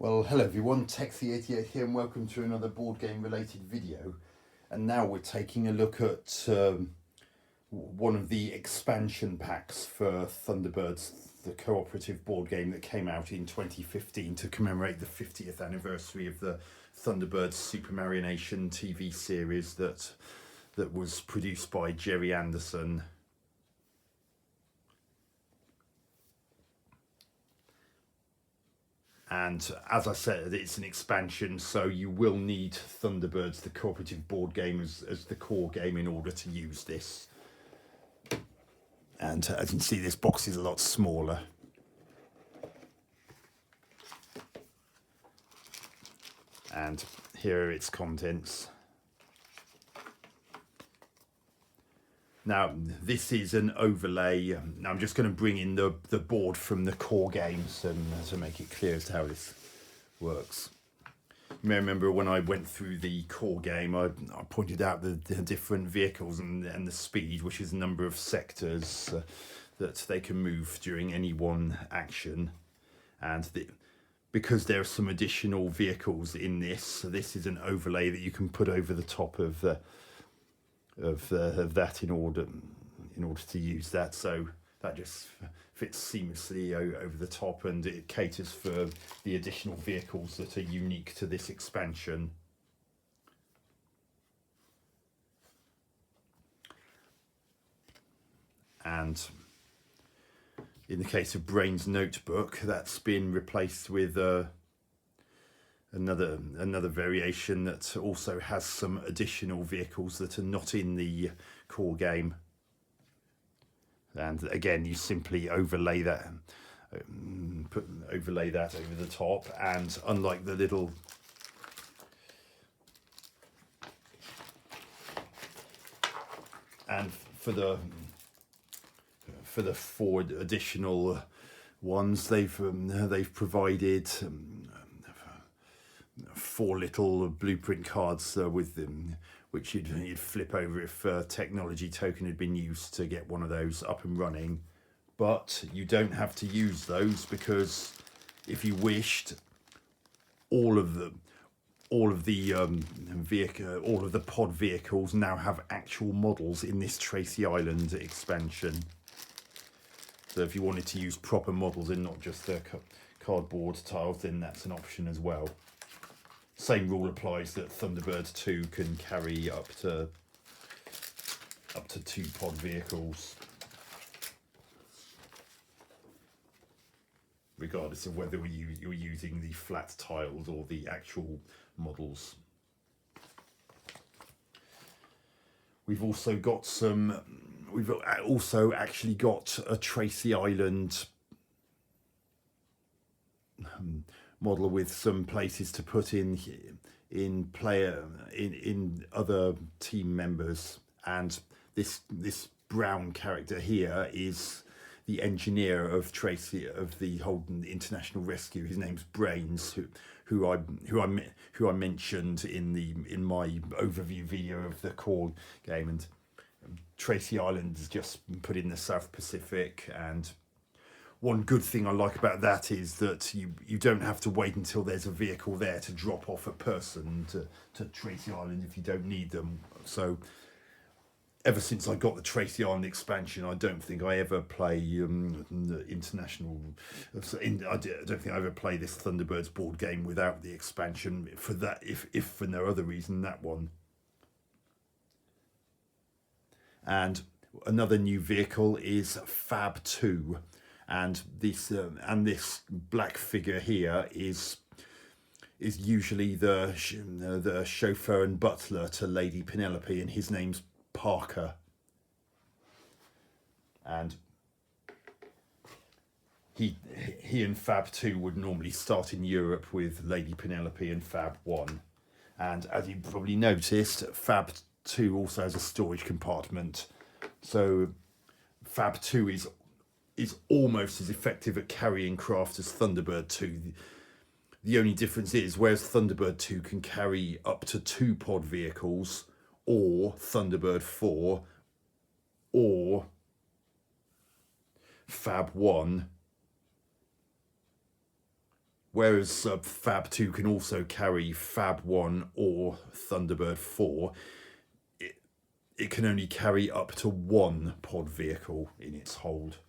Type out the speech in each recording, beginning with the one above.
Well, hello everyone, Texy88 here and welcome to another board game related video. And now we're taking a look at one of the expansion packs for Thunderbirds, the cooperative board game that came out in 2015 to commemorate the 50th anniversary of the Thunderbirds Super Mario Nation TV series that was produced by Jerry Anderson. And as I said, it's an expansion, so you will need Thunderbirds, the cooperative board game, as the core game in order to use this. And as you can see, this box is a lot smaller. And here are its contents. Now, this is an overlay. I'm just going to bring in the board from the core games and to make it clear as to how this works. You may remember when I went through the core game, I pointed out the different vehicles and the speed, which is the number of sectors that they can move during any one action. And because there are some additional vehicles in this, this is an overlay that you can put over the top of that in order to use that, so that just fits seamlessly over the top, and it caters for the additional vehicles that are unique to this expansion. And in the case of Brain's notebook, that's been replaced with another variation that also has some additional vehicles that are not in the core game. And again, you simply overlay that over the top, and unlike the little and for the four additional ones, they've provided four little blueprint cards with them, which you'd flip over if a technology token had been used to get one of those up and running. But you don't have to use those, because if you wished, all of the pod vehicles now have actual models in this Tracy Island expansion. So if you wanted to use proper models and not just the cardboard tiles, then that's an option as well. Same rule applies that Thunderbirds 2 can carry up to 2 pod vehicles, regardless of whether you're using the flat tiles or the actual models. We've also actually got a Tracy Island model with some places to put in other team members, and this brown character here is the engineer of Tracy, of the whole international rescue. His name's Brains, who I mentioned in my overview video of the core game. And Tracy Island is just put in the South Pacific, and one good thing I like about that is that you don't have to wait until there's a vehicle there to drop off a person to Tracy Island if you don't need them. So ever since I got the Tracy Island expansion, I don't think I ever play the international. I don't think I ever play this Thunderbirds board game without the expansion. For that, if for no other reason, that one. And another new vehicle is Fab 2. And this black figure here is usually the chauffeur and butler to Lady Penelope, and his name's Parker. And he and Fab 2 would normally start in Europe with Lady Penelope and Fab 1. And as you probably noticed, Fab 2 also has a storage compartment. So Fab 2 is almost as effective at carrying craft as Thunderbird 2. The only difference is, whereas Thunderbird 2 can carry up to 2 pod vehicles, or Thunderbird 4, or Fab 1 Whereas Fab 2 can also carry Fab 1 or Thunderbird 4, it can only carry up to one pod vehicle in its hold.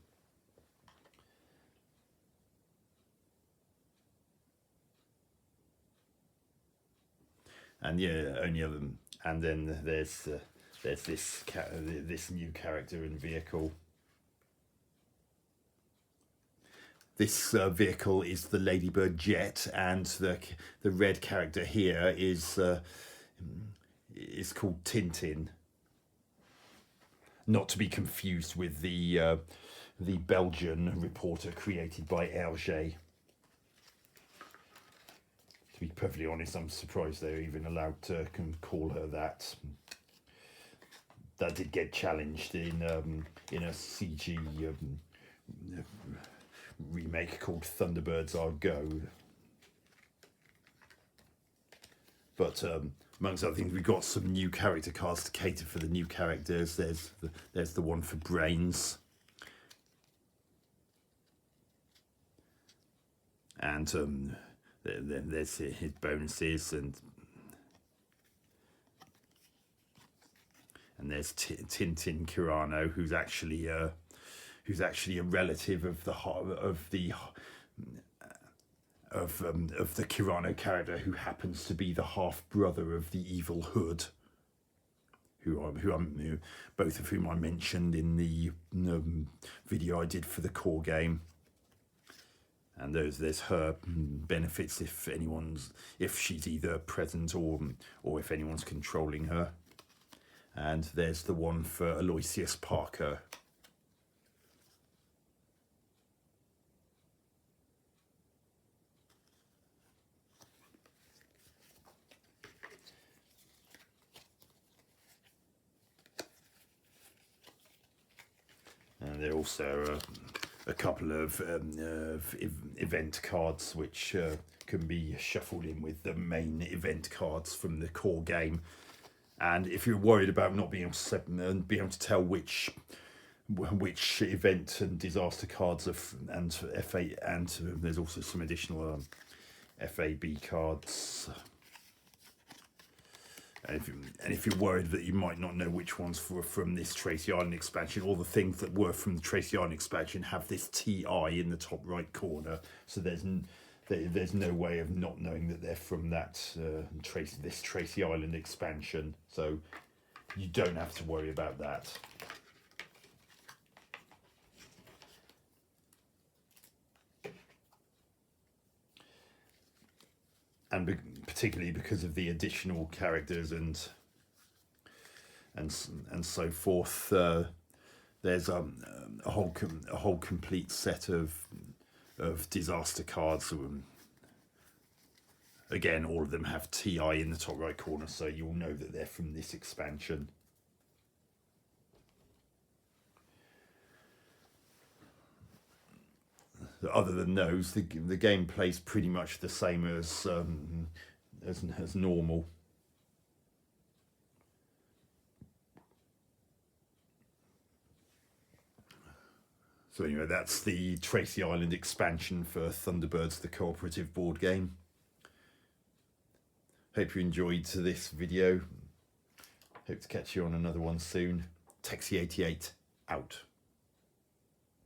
And yeah, only other, and then there's this new character and vehicle. This vehicle is the Ladybird Jet, and the red character here is called Tintin. Not to be confused with the Belgian reporter created by Hergé. To be perfectly honest, I'm surprised they're even allowed to call her that. That did get challenged in a CG remake called Thunderbirds Are Go. But amongst other things, we've got some new character cards to cater for the new characters. There's the one for Brains. And there's his bonuses, and there's Tintin Kirano, who's actually a relative of the Kirano character, who happens to be the half brother of the evil Hood, both of whom I mentioned in the video I did for the core game. And there's her benefits if she's either present or if anyone's controlling her. And there's the one for Aloysius Parker. And there are also a couple of event cards which can be shuffled in with the main event cards from the core game. And if you're worried about not being able to tell which event and disaster cards and FA, and there's also some additional FAB cards. And if you're worried that you might not know which ones from this Tracy Island expansion, all the things that were from the Tracy Island expansion have this TI in the top right corner, so there's no way of not knowing that they're from that this Tracy Island expansion. So you don't have to worry about that. And particularly because of the additional characters and so forth, there's a whole complete set of disaster cards. Again, all of them have TI in the top right corner, so you'll know that they're from this expansion. Other than those, the game plays pretty much the same as normal. So anyway, that's the Tracy Island expansion for Thunderbirds, the cooperative board game. Hope you enjoyed this video. Hope to catch you on another one soon. Taxi88 out.